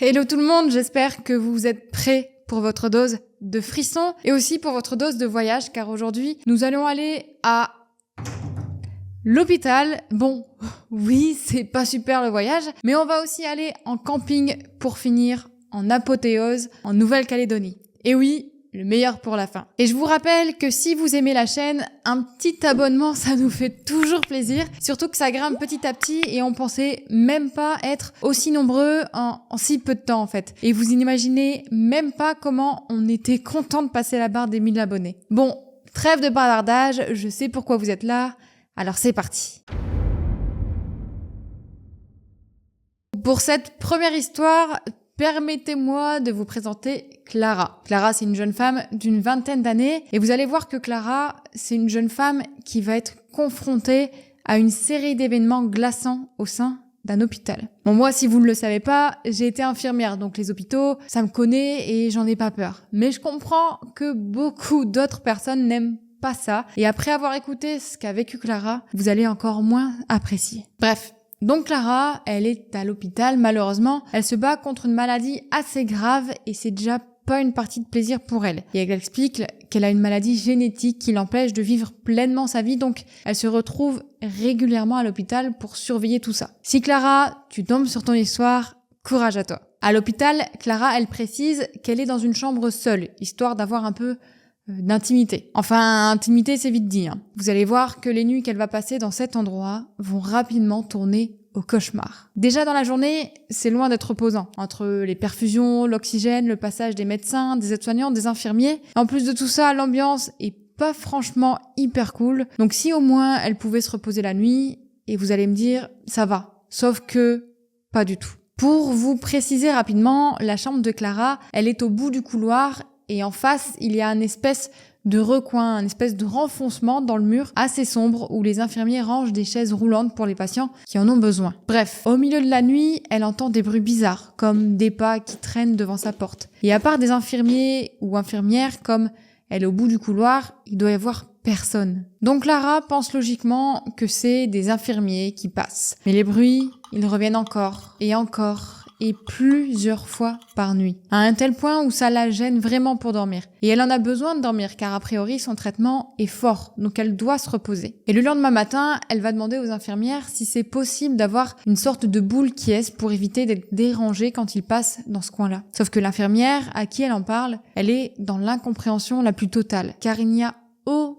Hello tout le monde, j'espère que vous êtes prêts pour votre dose de frissons et aussi pour votre dose de voyage, car aujourd'hui, nous allons aller à l'hôpital. Bon, oui, c'est pas super le voyage, mais on va aussi aller en camping pour finir en apothéose en Nouvelle-Calédonie. Et oui, le meilleur pour la fin. Et je vous rappelle que si vous aimez la chaîne, un petit abonnement, ça nous fait toujours plaisir. Surtout que ça grimpe petit à petit et on pensait même pas être aussi nombreux en si peu de temps en fait. Et vous imaginez même pas comment on était content de passer la barre des 1000 abonnés. Bon, trêve de bavardage, je sais pourquoi vous êtes là. Alors c'est parti. Pour cette première histoire, permettez-moi de vous présenter Clara. Clara, c'est une jeune femme d'une vingtaine d'années et vous allez voir que Clara, c'est une jeune femme qui va être confrontée à une série d'événements glaçants au sein d'un hôpital. Bon, moi, si vous ne le savez pas, j'ai été infirmière, donc les hôpitaux, ça me connaît et j'en ai pas peur. Mais je comprends que beaucoup d'autres personnes n'aiment pas ça et après avoir écouté ce qu'a vécu Clara, vous allez encore moins apprécier. Bref. Donc Clara, elle est à l'hôpital, malheureusement, elle se bat contre une maladie assez grave et c'est déjà pas une partie de plaisir pour elle. Et elle explique qu'elle a une maladie génétique qui l'empêche de vivre pleinement sa vie, donc elle se retrouve régulièrement à l'hôpital pour surveiller tout ça. Si Clara, tu tombes sur ton histoire, courage à toi. À l'hôpital, Clara, elle précise qu'elle est dans une chambre seule, histoire d'avoir un peu d'intimité. Enfin, intimité, c'est vite dit. Vous allez voir que les nuits qu'elle va passer dans cet endroit vont rapidement tourner au cauchemar. Déjà dans la journée, c'est loin d'être reposant. Entre les perfusions, l'oxygène, le passage des médecins, des aides-soignantes, des infirmiers. En plus de tout ça, l'ambiance est pas franchement hyper cool. Donc si au moins elle pouvait se reposer la nuit, et vous allez me dire, ça va. Sauf que, pas du tout. Pour vous préciser rapidement, la chambre de Clara, elle est au bout du couloir et en face, il y a une espèce de recoin, une espèce de renfoncement dans le mur assez sombre où les infirmiers rangent des chaises roulantes pour les patients qui en ont besoin. Bref, au milieu de la nuit, elle entend des bruits bizarres, comme des pas qui traînent devant sa porte. Et à part des infirmiers ou infirmières, comme elle est au bout du couloir, il doit y avoir personne. Donc Clara pense logiquement que c'est des infirmiers qui passent. Mais les bruits, ils reviennent encore et plusieurs fois par nuit, à un tel point où ça la gêne vraiment pour dormir. Et elle en a besoin de dormir car a priori son traitement est fort, donc elle doit se reposer. Et le lendemain matin, elle va demander aux infirmières si c'est possible d'avoir une sorte de boule qui est pour éviter d'être dérangée quand il passe dans ce coin-là. Sauf que l'infirmière à qui elle en parle, elle est dans l'incompréhension la plus totale, car il n'y a aucun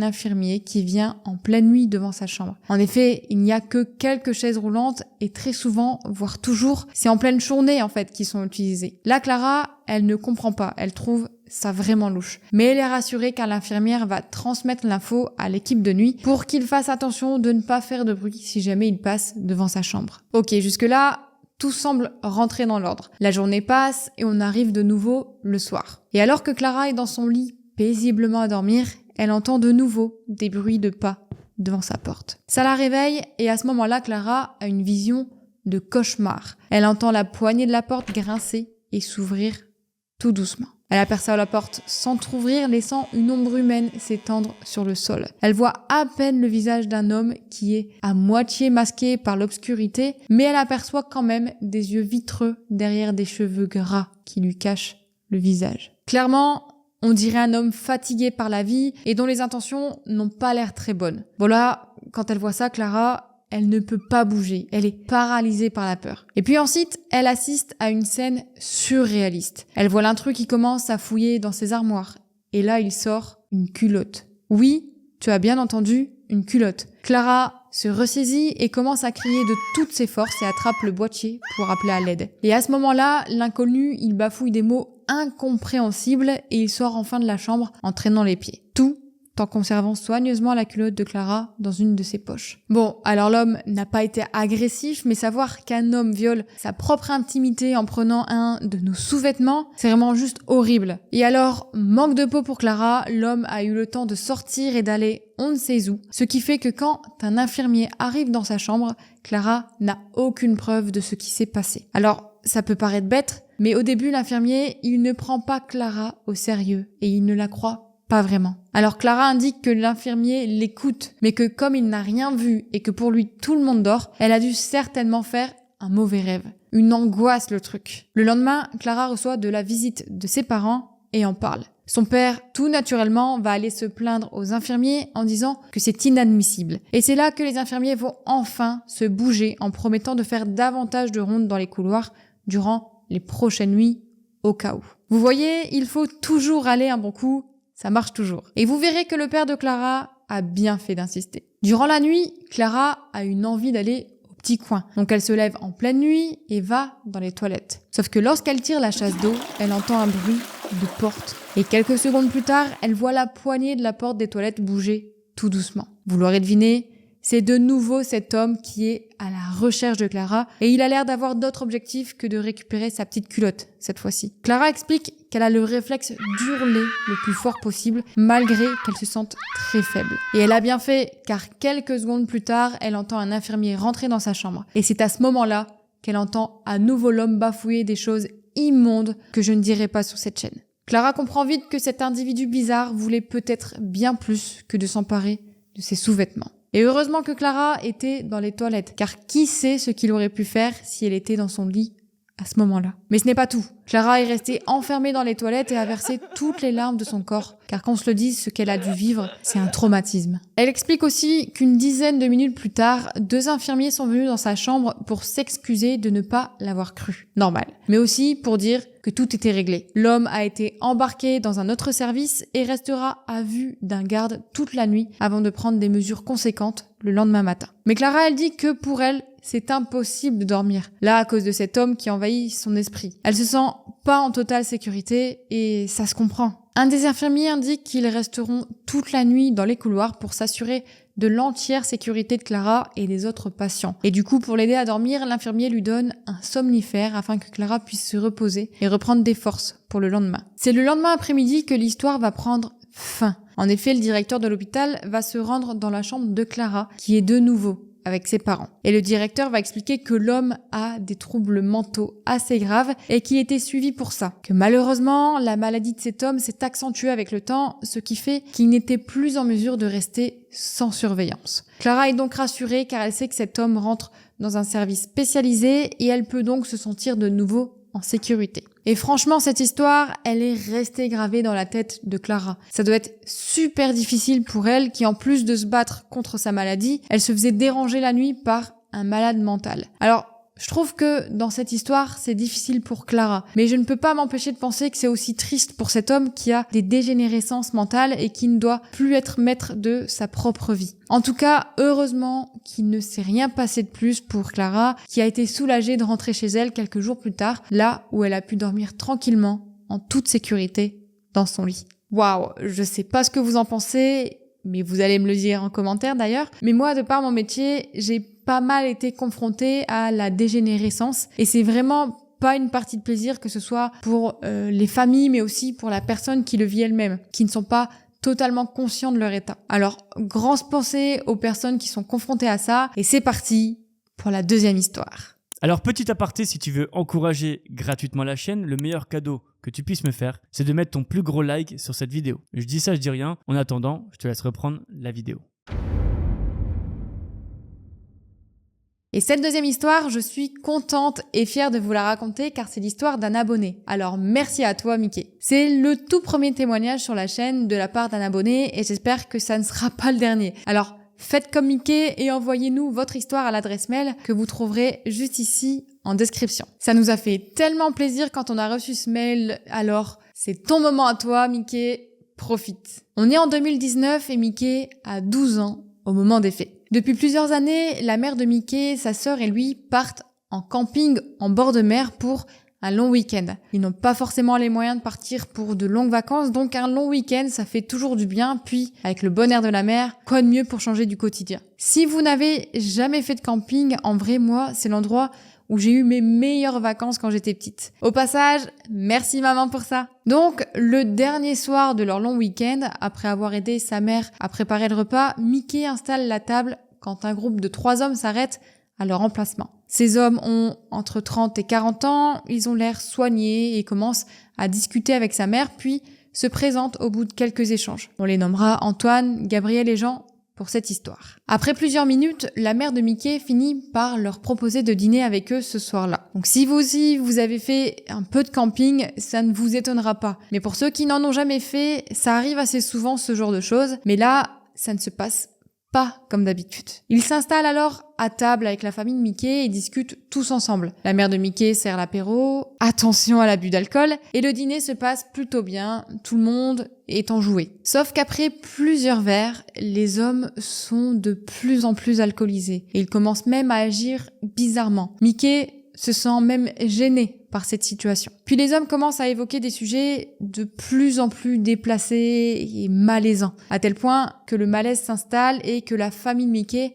infirmier qui vient en pleine nuit devant sa chambre. En effet, il n'y a que quelques chaises roulantes et très souvent, voire toujours, c'est en pleine journée en fait qui sont utilisées. Là, Clara, elle ne comprend pas, elle trouve ça vraiment louche. Mais elle est rassurée car l'infirmière va transmettre l'info à l'équipe de nuit pour qu'il fasse attention de ne pas faire de bruit si jamais il passe devant sa chambre. Ok, jusque-là, tout semble rentrer dans l'ordre. La journée passe et on arrive de nouveau le soir. Et alors que Clara est dans son lit paisiblement à dormir, elle entend de nouveau des bruits de pas devant sa porte. Ça la réveille et à ce moment-là, Clara a une vision de cauchemar. Elle entend la poignée de la porte grincer et s'ouvrir tout doucement. Elle aperçoit la porte s'entrouvrir, laissant une ombre humaine s'étendre sur le sol. Elle voit à peine le visage d'un homme qui est à moitié masqué par l'obscurité, mais elle aperçoit quand même des yeux vitreux derrière des cheveux gras qui lui cachent le visage. Clairement, on dirait un homme fatigué par la vie et dont les intentions n'ont pas l'air très bonnes. Voilà, quand elle voit ça, Clara, elle ne peut pas bouger. Elle est paralysée par la peur. Et puis ensuite, elle assiste à une scène surréaliste. Elle voit l'intrus qui commence à fouiller dans ses armoires. Et là, il sort une culotte. Oui, tu as bien entendu, une culotte. Clara se ressaisit et commence à crier de toutes ses forces et attrape le boîtier pour appeler à l'aide. Et à ce moment-là, l'inconnu, il bafouille des mots incompréhensibles et il sort enfin de la chambre en traînant les pieds. Tout en conservant soigneusement la culotte de Clara dans une de ses poches. Bon, alors l'homme n'a pas été agressif, mais savoir qu'un homme viole sa propre intimité en prenant un de nos sous-vêtements, c'est vraiment juste horrible. Et alors, manque de peau pour Clara, l'homme a eu le temps de sortir et d'aller on ne sait où, ce qui fait que quand un infirmier arrive dans sa chambre, Clara n'a aucune preuve de ce qui s'est passé. Alors, ça peut paraître bête, mais au début, l'infirmier, il ne prend pas Clara au sérieux et il ne la croit pas vraiment. Alors Clara indique que l'infirmier l'écoute, mais que comme il n'a rien vu et que pour lui tout le monde dort, elle a dû certainement faire un mauvais rêve. une angoisse le truc. Le lendemain, Clara reçoit de la visite de ses parents et en parle. Son père, tout naturellement, va aller se plaindre aux infirmiers en disant que c'est inadmissible. Et c'est là que les infirmiers vont enfin se bouger en promettant de faire davantage de rondes dans les couloirs durant les prochaines nuits au cas où. Vous voyez, il faut toujours aller un bon coup, ça marche toujours. Et vous verrez que le père de Clara a bien fait d'insister. Durant la nuit, Clara a une envie d'aller au petit coin. Donc elle se lève en pleine nuit et va dans les toilettes. Sauf que lorsqu'elle tire la chasse d'eau, elle entend un bruit de porte. Et quelques secondes plus tard, elle voit la poignée de la porte des toilettes bouger tout doucement. Vous l'aurez deviné, c'est de nouveau cet homme qui est à la recherche de Clara et il a l'air d'avoir d'autres objectifs que de récupérer sa petite culotte cette fois-ci. Clara explique qu'elle a le réflexe d'hurler le plus fort possible malgré qu'elle se sente très faible. Et elle a bien fait car quelques secondes plus tard, elle entend un infirmier rentrer dans sa chambre. Et c'est à ce moment-là qu'elle entend à nouveau l'homme bafouiller des choses immondes que je ne dirai pas sur cette chaîne. Clara comprend vite que cet individu bizarre voulait peut-être bien plus que de s'emparer de ses sous-vêtements. Et heureusement que Clara était dans les toilettes, car qui sait ce qu'il aurait pu faire si elle était dans son lit à ce moment-là. Mais ce n'est pas tout. Clara est restée enfermée dans les toilettes et a versé toutes les larmes de son corps, car qu'on se le dise, ce qu'elle a dû vivre, c'est un traumatisme. Elle explique aussi qu'une dizaine de minutes plus tard, 2 infirmiers sont venus dans sa chambre pour s'excuser de ne pas l'avoir cru. Normal. Mais aussi pour dire que tout était réglé. L'homme a été embarqué dans un autre service et restera à vue d'un garde toute la nuit avant de prendre des mesures conséquentes le lendemain matin. Mais Clara, elle dit que pour elle, c'est impossible de dormir, là à cause de cet homme qui envahit son esprit. Elle se sent pas en totale sécurité et ça se comprend. Un des infirmiers indique qu'ils resteront toute la nuit dans les couloirs pour s'assurer de l'entière sécurité de Clara et des autres patients. Et du coup, pour l'aider à dormir, l'infirmier lui donne un somnifère afin que Clara puisse se reposer et reprendre des forces pour le lendemain. C'est le lendemain après-midi que l'histoire va prendre fin. En effet, le directeur de l'hôpital va se rendre dans la chambre de Clara, qui est de nouveau avec ses parents. Et le directeur va expliquer que l'homme a des troubles mentaux assez graves et qu'il était suivi pour ça. Que malheureusement, la maladie de cet homme s'est accentuée avec le temps, ce qui fait qu'il n'était plus en mesure de rester sans surveillance. Clara est donc rassurée car elle sait que cet homme rentre dans un service spécialisé et elle peut donc se sentir de nouveau en sécurité. Et franchement, cette histoire, elle est restée gravée dans la tête de Clara. Ça doit être super difficile pour elle qui, en plus de se battre contre sa maladie, elle se faisait déranger la nuit par un malade mental. Alors, je trouve que dans cette histoire, c'est difficile pour Clara. Mais je ne peux pas m'empêcher de penser que c'est aussi triste pour cet homme qui a des dégénérescences mentales et qui ne doit plus être maître de sa propre vie. En tout cas, heureusement qu'il ne s'est rien passé de plus pour Clara, qui a été soulagée de rentrer chez elle quelques jours plus tard, là où elle a pu dormir tranquillement, en toute sécurité, dans son lit. Waouh, je sais pas ce que vous en pensez, mais vous allez me le dire en commentaire d'ailleurs. Mais moi, de par mon métier, j'ai pas mal été confrontée à la dégénérescence et c'est vraiment pas une partie de plaisir, que ce soit pour les familles mais aussi pour la personne qui le vit elle-même, qui ne sont pas totalement conscients de leur état. Alors, grande pensée aux personnes qui sont confrontées à ça et c'est parti pour la deuxième histoire. Alors, petit aparté, si tu veux encourager gratuitement la chaîne, le meilleur cadeau que tu puisses me faire, c'est de mettre ton plus gros like sur cette vidéo. Je dis ça, je dis rien. En attendant, je te laisse reprendre la vidéo. Et cette deuxième histoire, je suis contente et fière de vous la raconter car c'est l'histoire d'un abonné. Alors merci à toi Mickey. C'est le tout premier témoignage sur la chaîne de la part d'un abonné et j'espère que ça ne sera pas le dernier. Alors faites comme Mickey et envoyez-nous votre histoire à l'adresse mail que vous trouverez juste ici en description. Ça nous a fait tellement plaisir quand on a reçu ce mail, alors c'est ton moment à toi Mickey, profite. On est en 2019 et Mickey a 12 ans au moment des faits. Depuis plusieurs années, la mère de Mickey, sa sœur et lui partent en camping en bord de mer pour un long week-end. Ils n'ont pas forcément les moyens de partir pour de longues vacances, donc un long week-end, ça fait toujours du bien. Puis, avec le bon air de la mer, quoi de mieux pour changer du quotidien? Si vous n'avez jamais fait de camping, en vrai, moi, c'est l'endroit où j'ai eu mes meilleures vacances quand j'étais petite. Au passage, merci maman pour ça. Donc, le dernier soir de leur long week-end, après avoir aidé sa mère à préparer le repas, Mickey installe la table quand un groupe de 3 hommes s'arrête à leur emplacement. Ces hommes ont entre 30 et 40 ans, ils ont l'air soignés et commencent à discuter avec sa mère, puis se présentent au bout de quelques échanges. On les nommera Antoine, Gabriel et Jean pour cette histoire. Après plusieurs minutes, la mère de Mickey finit par leur proposer de dîner avec eux ce soir-là. Donc si vous aussi vous avez fait un peu de camping, ça ne vous étonnera pas. Mais pour ceux qui n'en ont jamais fait, ça arrive assez souvent ce genre de choses. Mais là, ça ne se passe pas comme d'habitude. Ils s'installent alors à table avec la famille de Mickey et discutent tous ensemble. La mère de Mickey sert l'apéro, attention à l'abus d'alcool, et le dîner se passe plutôt bien, tout le monde est enjoué. Sauf qu'après plusieurs verres, les hommes sont de plus en plus alcoolisés et ils commencent même à agir bizarrement. Mickey se sent même gêné par cette situation. Puis les hommes commencent à évoquer des sujets de plus en plus déplacés et malaisants, à tel point que le malaise s'installe et que la famille de Mickey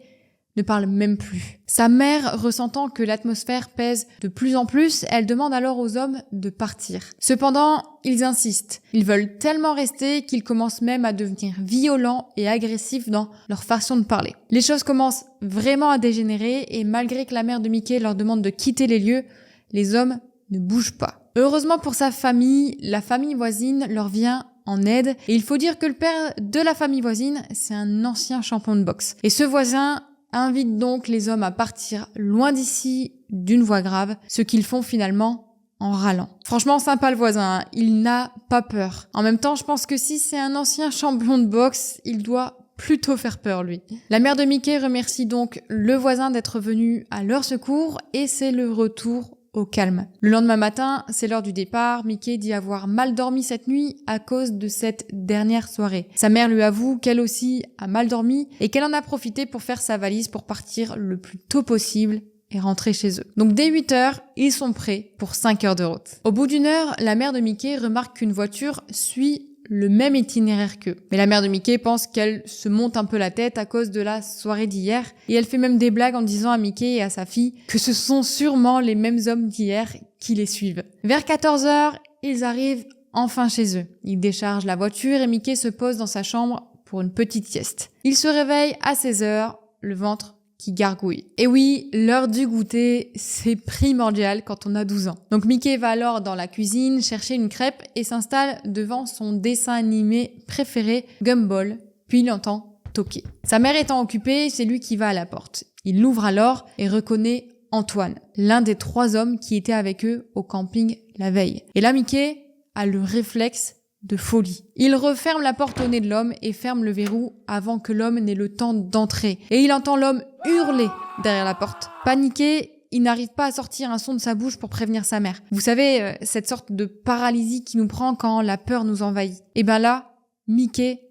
ne parle même plus. Sa mère, ressentant que l'atmosphère pèse de plus en plus, elle demande alors aux hommes de partir. Cependant, ils insistent. Ils veulent tellement rester qu'ils commencent même à devenir violents et agressifs dans leur façon de parler. Les choses commencent vraiment à dégénérer et malgré que la mère de Mickey leur demande de quitter les lieux, les hommes ne bougent pas. Heureusement pour sa famille, la famille voisine leur vient en aide et il faut dire que le père de la famille voisine, c'est un ancien champion de boxe. Et ce voisin invite donc les hommes à partir loin d'ici d'une voix grave, ce qu'ils font finalement en râlant. Franchement, sympa le voisin, hein. Il n'a pas peur. En même temps, je pense que si c'est un ancien champion de boxe, il doit plutôt faire peur, lui. La mère de Mickey remercie donc le voisin d'être venu à leur secours et c'est le retour au calme. Le lendemain matin, c'est l'heure du départ. Mickey dit avoir mal dormi cette nuit à cause de cette dernière soirée. Sa mère lui avoue qu'elle aussi a mal dormi et qu'elle en a profité pour faire sa valise pour partir le plus tôt possible et rentrer chez eux. Donc dès 8h, ils sont prêts pour 5 heures de route. Au bout d'une heure, la mère de Mickey remarque qu'une voiture suit le même itinéraire qu'eux. Mais la mère de Mickey pense qu'elle se monte un peu la tête à cause de la soirée d'hier et elle fait même des blagues en disant à Mickey et à sa fille que ce sont sûrement les mêmes hommes d'hier qui les suivent. Vers 14h, ils arrivent enfin chez eux. Ils déchargent la voiture et Mickey se pose dans sa chambre pour une petite sieste. Il se réveille à 16h, le ventre qui gargouille. Et oui, l'heure du goûter, c'est primordial quand on a 12 ans. Donc Mickey va alors dans la cuisine chercher une crêpe et s'installe devant son dessin animé préféré, Gumball, puis il entend toquer. Sa mère étant occupée, c'est lui qui va à la porte. Il l'ouvre alors et reconnaît Antoine, l'un des 3 hommes qui étaient avec eux au camping la veille. Et là, Mickey a le réflexe de folie. Il referme la porte au nez de l'homme et ferme le verrou avant que l'homme n'ait le temps d'entrer. Et il entend l'homme hurler derrière la porte. Paniqué, il n'arrive pas à sortir un son de sa bouche pour prévenir sa mère. Vous savez, cette sorte de paralysie qui nous prend quand la peur nous envahit. Et ben là, Mickey,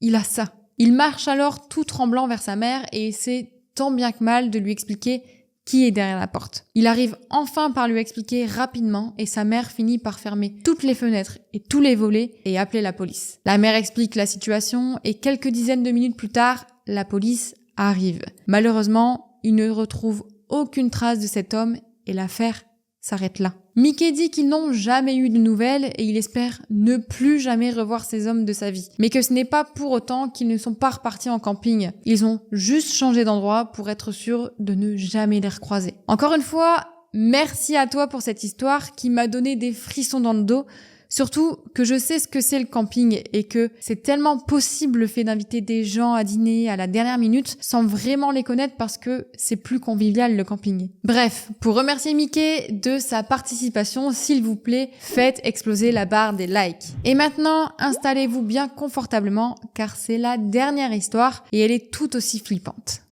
il a ça. Il marche alors tout tremblant vers sa mère et essaie tant bien que mal de lui expliquer qui est derrière la porte. Il arrive enfin par lui expliquer rapidement et sa mère finit par fermer toutes les fenêtres et tous les volets et appeler la police. La mère explique la situation et quelques dizaines de minutes plus tard, la police arrive. Malheureusement, ils ne retrouvent aucune trace de cet homme et l'affaire s'arrête là. Mickey dit qu'ils n'ont jamais eu de nouvelles et il espère ne plus jamais revoir ces hommes de sa vie. Mais que ce n'est pas pour autant qu'ils ne sont pas repartis en camping. Ils ont juste changé d'endroit pour être sûrs de ne jamais les recroiser. Encore une fois, merci à toi pour cette histoire qui m'a donné des frissons dans le dos. Surtout que je sais ce que c'est le camping et que c'est tellement possible le fait d'inviter des gens à dîner à la dernière minute sans vraiment les connaître parce que c'est plus convivial le camping. Bref, pour remercier Mickey de sa participation, s'il vous plaît, faites exploser la barre des likes. Et maintenant, installez-vous bien confortablement car c'est la dernière histoire et elle est tout aussi flippante.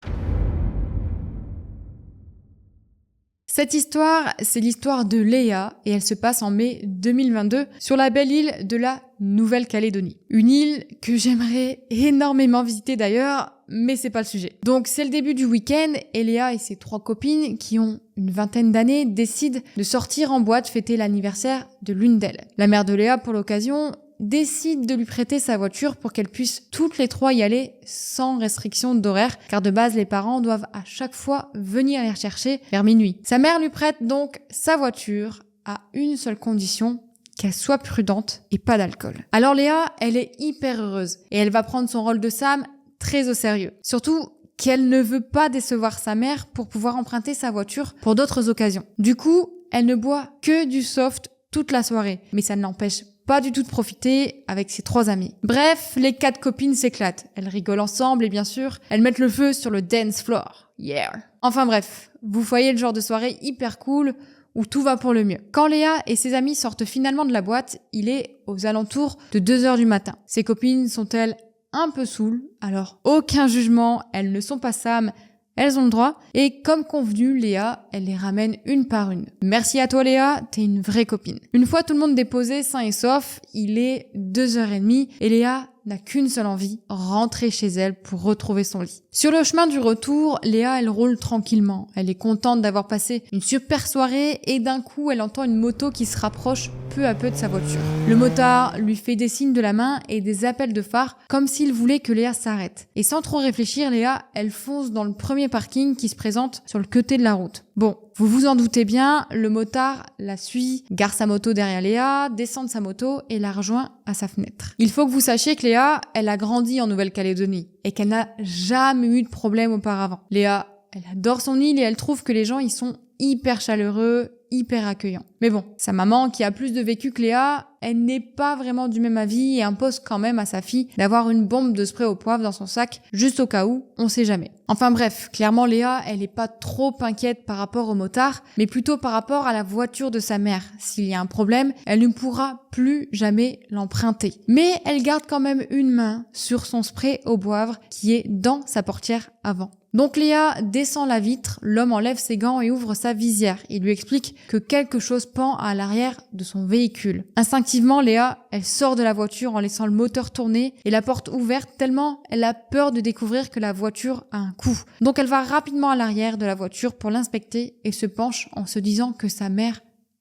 Cette histoire, c'est l'histoire de Léa et elle se passe en mai 2022 sur la belle île de la Nouvelle-Calédonie. Une île que j'aimerais énormément visiter d'ailleurs, mais c'est pas le sujet. Donc c'est le début du week-end et Léa et ses 3 copines qui ont une vingtaine d'années décident de sortir en boîte fêter l'anniversaire de l'une d'elles. La mère de Léa, pour l'occasion, décide de lui prêter sa voiture pour qu'elles puissent toutes les 3 y aller sans restriction d'horaire, car de base les parents doivent à chaque fois venir les rechercher vers minuit. Sa mère lui prête donc sa voiture à une seule condition, qu'elle soit prudente et pas d'alcool. Alors Léa, elle est hyper heureuse et elle va prendre son rôle de Sam très au sérieux. Surtout qu'elle ne veut pas décevoir sa mère pour pouvoir emprunter sa voiture pour d'autres occasions. Du coup, elle ne boit que du soft toute la soirée, mais ça ne l'empêche pas du tout de profiter avec ses 3 amis. Bref, les 4 copines s'éclatent. Elles rigolent ensemble et bien sûr, elles mettent le feu sur le dance floor. Yeah. Enfin bref, vous voyez le genre de soirée hyper cool où tout va pour le mieux. Quand Léa et ses amis sortent finalement de la boîte, il est aux alentours de 2h du matin. Ses copines sont-elles un peu saoules? Alors, aucun jugement, elles ne sont pas Sam, elles ont le droit. Et comme convenu, Léa, elle les ramène une par une. Merci à toi Léa, t'es une vraie copine. Une fois tout le monde déposé, sain et sauf, il est 2h30 et Léa n'a qu'une seule envie, rentrer chez elle pour retrouver son lit. Sur le chemin du retour, Léa, elle roule tranquillement. Elle est contente d'avoir passé une super soirée et d'un coup, elle entend une moto qui se rapproche peu à peu de sa voiture. Le motard lui fait des signes de la main et des appels de phare comme s'il voulait que Léa s'arrête. Et sans trop réfléchir, Léa, elle fonce dans le premier parking qui se présente sur le côté de la route. Bon, vous vous en doutez bien, le motard la suit, gare sa moto derrière Léa, descend de sa moto et la rejoint à sa fenêtre. Il faut que vous sachiez que Léa, elle a grandi en Nouvelle-Calédonie et qu'elle n'a jamais eu de problème auparavant. Léa, elle adore son île et elle trouve que les gens y sont hyper chaleureux, hyper accueillant. Mais bon, sa maman, qui a plus de vécu que Léa, elle n'est pas vraiment du même avis et impose quand même à sa fille d'avoir une bombe de spray au poivre dans son sac, juste au cas où, on sait jamais. Enfin bref, clairement Léa, elle est pas trop inquiète par rapport au motard, mais plutôt par rapport à la voiture de sa mère. S'il y a un problème, elle ne pourra plus jamais l'emprunter. Mais elle garde quand même une main sur son spray au poivre qui est dans sa portière avant. Donc Léa descend la vitre, l'homme enlève ses gants et ouvre sa visière. Il lui explique que quelque chose pend à l'arrière de son véhicule. Instinctivement, Léa, elle sort de la voiture en laissant le moteur tourner et la porte ouverte tellement elle a peur de découvrir que la voiture a un coup. Donc elle va rapidement à l'arrière de la voiture pour l'inspecter et se penche en se disant que sa mère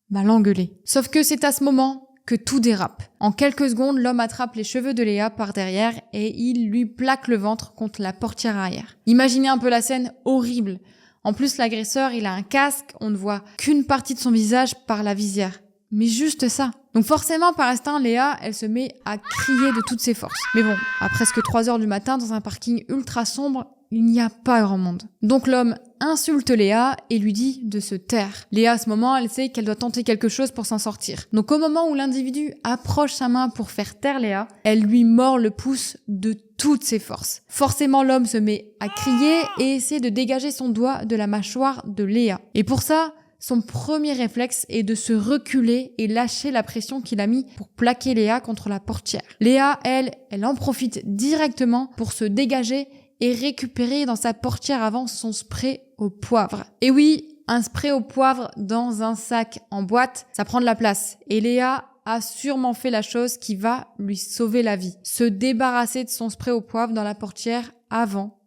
va l'engueuler. Sauf que c'est à ce moment que tout dérape. En quelques secondes, l'homme attrape les cheveux de Léa par derrière et il lui plaque le ventre contre la portière arrière. Imaginez un peu la scène horrible. En plus, l'agresseur, il a un casque, on ne voit qu'une partie de son visage par la visière. Mais juste ça. Donc forcément, par instinct, Léa, elle se met à crier de toutes ses forces. Mais bon, à presque 3h du matin, dans un parking ultra sombre, il n'y a pas grand monde. Donc l'homme insulte Léa et lui dit de se taire. Léa, à ce moment, elle sait qu'elle doit tenter quelque chose pour s'en sortir. Donc au moment où l'individu approche sa main pour faire taire Léa, elle lui mord le pouce de toutes ses forces. Forcément, l'homme se met à crier et essaie de dégager son doigt de la mâchoire de Léa. Et pour ça, son premier réflexe est de se reculer et lâcher la pression qu'il a mis pour plaquer Léa contre la portière. Léa, elle en profite directement pour se dégager et récupérer dans sa portière avant son spray au poivre. Et oui, un spray au poivre dans un sac en boîte, ça prend de la place. Et Léa a sûrement fait la chose qui va lui sauver la vie. Se débarrasser de son spray au poivre dans la portière avant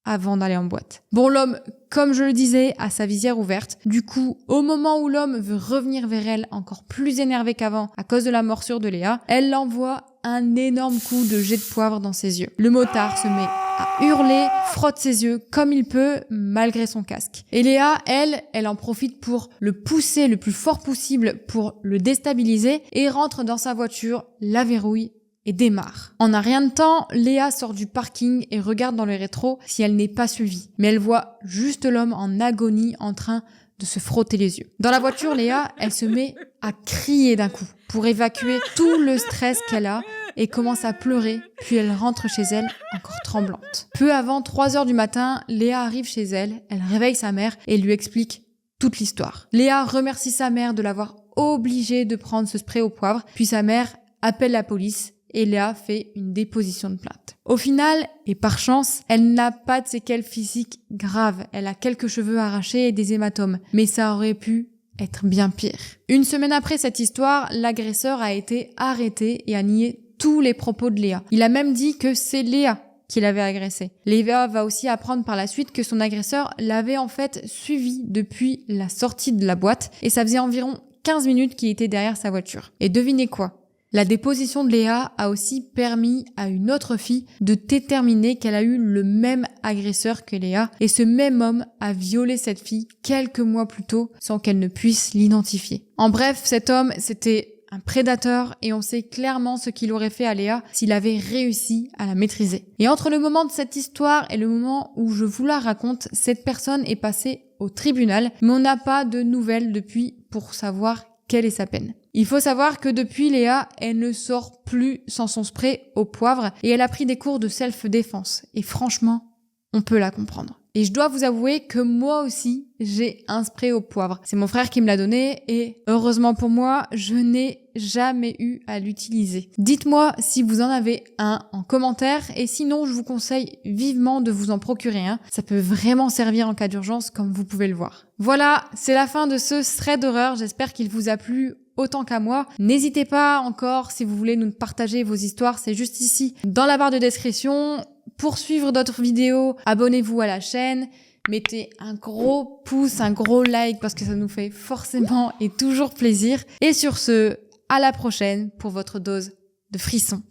d'aller en boîte. Bon, l'homme, comme je le disais, a sa visière ouverte. Du coup, au moment où l'homme veut revenir vers elle, encore plus énervé qu'avant à cause de la morsure de Léa, elle l'envoie un énorme coup de jet de poivre dans ses yeux. Le motard se met à hurler, frotte ses yeux comme il peut, malgré son casque. Et Léa, elle en profite pour le pousser le plus fort possible pour le déstabiliser et rentre dans sa voiture, la verrouille et démarre. En un rien de temps, Léa sort du parking et regarde dans le rétro si elle n'est pas suivie. Mais elle voit juste l'homme en agonie en train de se frotter les yeux. Dans la voiture, Léa, elle se met à crier d'un coup pour évacuer tout le stress qu'elle a et commence à pleurer, puis elle rentre chez elle encore tremblante. Peu avant 3h du matin, Léa arrive chez elle, elle réveille sa mère et lui explique toute l'histoire. Léa remercie sa mère de l'avoir obligée de prendre ce spray au poivre, puis sa mère appelle la police et Léa fait une déposition de plainte. Au final, et par chance, elle n'a pas de séquelles physiques graves. Elle a quelques cheveux arrachés et des hématomes, mais ça aurait pu être bien pire. Une semaine après cette histoire, l'agresseur a été arrêté et a nié tous les propos de Léa. Il a même dit que c'est Léa qui l'avait agressé. Léa va aussi apprendre par la suite que son agresseur l'avait en fait suivi depuis la sortie de la boîte et ça faisait environ 15 minutes qu'il était derrière sa voiture. Et devinez quoi ? La déposition de Léa a aussi permis à une autre fille de déterminer qu'elle a eu le même agresseur que Léa et ce même homme a violé cette fille quelques mois plus tôt sans qu'elle ne puisse l'identifier. En bref, cet homme, c'était un prédateur et on sait clairement ce qu'il aurait fait à Léa s'il avait réussi à la maîtriser. Et entre le moment de cette histoire et le moment où je vous la raconte, cette personne est passée au tribunal, mais on n'a pas de nouvelles depuis pour savoir quelle est sa peine. Il faut savoir que depuis, Léa, elle ne sort plus sans son spray au poivre et elle a pris des cours de self-défense. Et franchement, on peut la comprendre. Et je dois vous avouer que moi aussi, j'ai un spray au poivre. C'est mon frère qui me l'a donné et heureusement pour moi, je n'ai jamais eu à l'utiliser. Dites-moi si vous en avez un en commentaire et sinon, je vous conseille vivement de vous en procurer un. Ça peut vraiment servir en cas d'urgence comme vous pouvez le voir. Voilà, c'est la fin de ce thread d'horreur. J'espère qu'il vous a plu autant qu'à moi. N'hésitez pas encore si vous voulez nous partager vos histoires, c'est juste ici dans la barre de description. Pour suivre d'autres vidéos, abonnez-vous à la chaîne, mettez un gros pouce, un gros like parce que ça nous fait forcément et toujours plaisir. Et sur ce, à la prochaine pour votre dose de frissons.